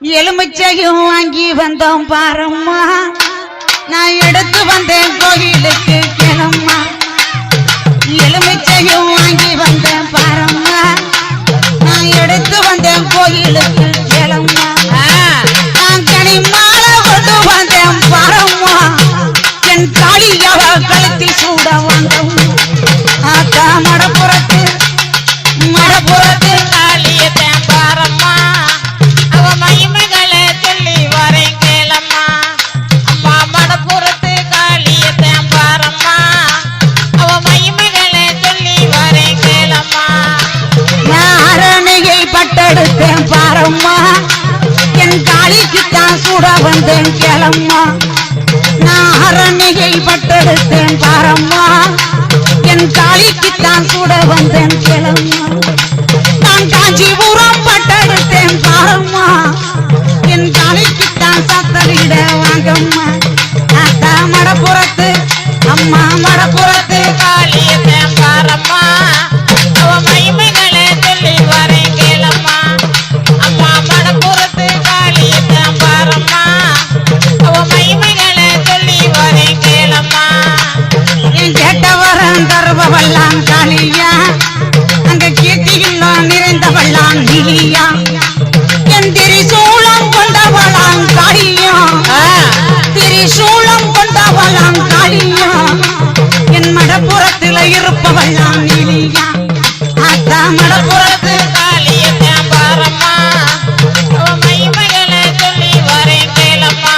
எலுமிச்சையும் வாங்கி வந்தோம் பாரம்மா, நான் எடுத்து வந்தேன் கோயிலுக்கு கிளம்மா. எலுமிச்சையும் வாங்கி வந்தேன் பாரம்மா, நான் எடுத்து வந்தேன் கோயிலுக்கு கிளம்மா. நான் கனி மாலை கொண்டு வந்தேன் பாரம்மா, என் காளியவ கழுத்தில் சூட வந்தோம். ஆத்தா மடப்புறத்து காளியத்தேன் பாரம்மா, அவ மகிமைகளை சொல்லி வரேன் கேளம்மா. அம்மா மடப்புறத்து காளியத்தேன் பாரம்மா, அவ மகிமைகளை சொல்லி வரேன் கேளம்மா. நான் அரணையை பட்டெடுத்தேன் பாரம்மா, என் காளிக்குத்தான் சூட வந்தேன் கிளம்மா. நான் அரணையை பட்டெடுத்தேன் பாரம்மா, என் காளிக்குத்தான் சூட வந்தேன் கிளம்மா. நான் காஞ்சிபுரம் பட்டெடுத்தேன் பாரம்மா, என் காளிக்குத்தான் சத்தரிட வாங்கம்மா. ஆத்தா மடப்புறத்து அம்மா மடப்புறத்து காளியத்தேன் பாரம்மா, அவ மகிமைகளை சொல்லி வரேன் கேளம்மா. அம்மா மடப்புறத்து காளியத்தேன் பாரம்மா, அவ மகிமைகளை சொல்லி வரேன் கேளம்மா. என் கேட்டவரன் தருபவள்ளான் காளியா, அங்க கீர்த்தியில்லாம் நிறைந்தவள்ளான் நிலியா. என் திரிசூலம் கொண்டவளான் காளியா, திரிசூலம் கொண்டவளான் காளியா. என் மடப்புறத்தில் இருப்பவள்ளான் நிலியா. ஆத்தா மடப்புறத்து காளியத்தேன் பாரம்மா, அவ மகிமைகளை சொல்லி வரேன் கேளம்மா.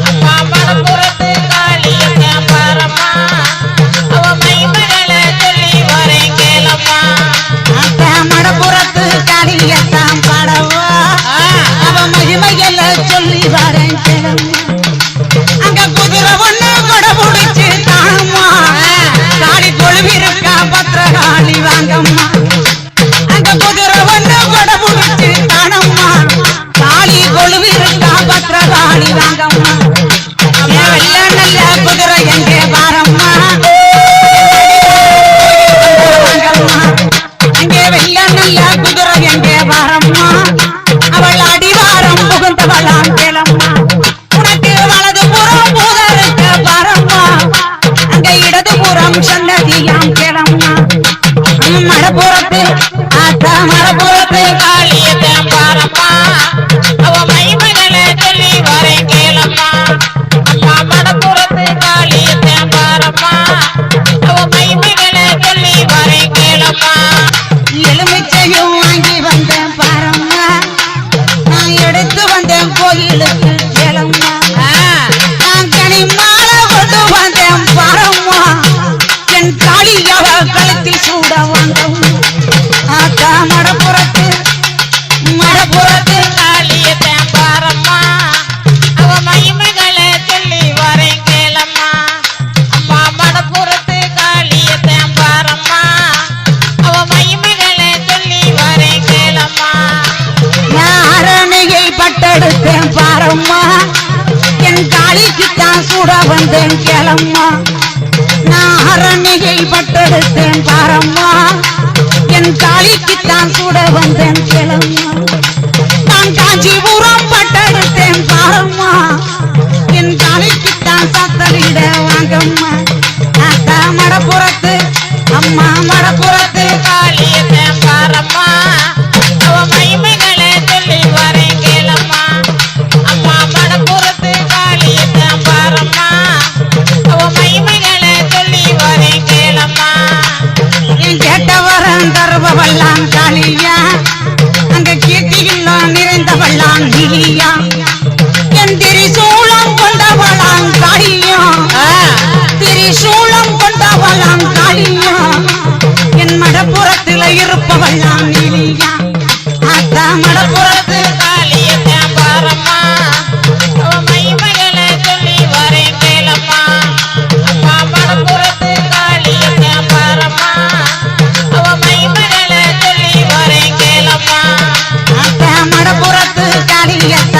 அம்மா மடப்புறத்து காளியத்தேன் பாரம்மா, அவ மகிமைகளை சொல்லி வரேன் கேளம்மா. ஆத்தா மடப்புறத்து காளியத்தான் பாடவா, அவ மகிமையில சொல்லி வரேன் கிளம்மா. அங்க குதிரை ஒண்ணு கொடை பிடிச்சு தானம்மா, காளி கொழுவிருக்கா பத்திரகாளி வாங்கம்மா. அங்க குதிரை ஒண்ணு கொடை பிடிச்சு தானம்மா, காளி கொழுவிருக்கா பத்திரகாளி வாங்கம்மா. வெள்ள நல்ல குதிரை எங்கே பாரம்மா, வாங்கம்மா. அங்கே வெள்ள நல்ல குதிரை எங்கே பாரம்மா, அவள் அடிவாரம் புகுந்தவளாம் கிளம்மா. உனக்கு வலது புறம் பூதருக்க பாரம்மா, அங்க இடது புறம் சன்னதியாம் கிளம்மா. மடப்புறத்து ஆத்தா மடப்புறத்து காளியத்தேன் பாரம்மா, அவ மகிமைகளை சொல்லி வரேன் கேளம்மா. அம்மா மடப்புறத்து காளியத்தேன் பாரம்மா, அவ மகிமைகளை சொல்லி வரேன் கேளம்மா. எலுமிச்சையும் வாங்கி வந்தேன் பாரம்மா, நான் எடுத்து வந்தேன் கோயிலுக்கு கிளம்மா. நான் கனி மாலை கொண்டு வந்தேன் பாரம்மா, என் காளியவ கழுத்தில் சூட வந்தோம். ஆத்தா மடப்புறத்து காளியத்தேன் பாரம்மா, அவ மகிமைகளை சொல்லி வரேன் கேளம்மா. அம்மா மடப்புறத்து காளியத்தேன் பாரம்மா, அவ மகிமைகளை சொல்லி வரேன் கேளம்மா. நான் அரணையை பட்டெடுத்தேன் பாரம்மா, என் காளிக்குத்தான் சூட வந்தேன் கிளம்மா. நான் அரணையை பட்டெடுத்தேன் பாரம்மா, என் காளிக்குத்தான் சூட வந்தேன் கிளம்மா. நான் காஞ்சிபுரம் பட்டெடுத்தேன் பாரம்மா, என் காளிக்குத்தான் சத்தரிட வாங்கம்மா. ஆத்தா மடப்புறத்து அம்மா மடப்புறத்து காளியத்தேன் பாரம்மா, அவ மகிமைகளை சொல்லி வரேன் கேளம்மா. அம்மா மடப்புறத்து காளியத்தேன் பாரம்மா, அவ மகிமைகளை சொல்லி வரேன் கேளம்மா. என் கேட்டவரன் தருபவள்ளான் காளியா, அங்க கீர்த்தியில்லாம் நிறைந்தவள்ளான் நிலியா. என் திரிசூலம் கொண்டவளான் காளியா, திரிசூலம் கொண்டவளான் காளியா. என் மடப்புறத்தில் இருப்பவள்ளான் நிலியா. ஆத்தா மடப்புறத்து காளியத்தேன் பாரம்மா, அவ மகிமைகளை சொல்லி வரேன் கேளம்மா. அம்மா மடப்புறத்து காளியத்தேன் பாரம்மா, அவ மகிமைகளை சொல்லி வரேன் கேளம்மா. ஆத்தா மடப்புறத்து காளியத்தான்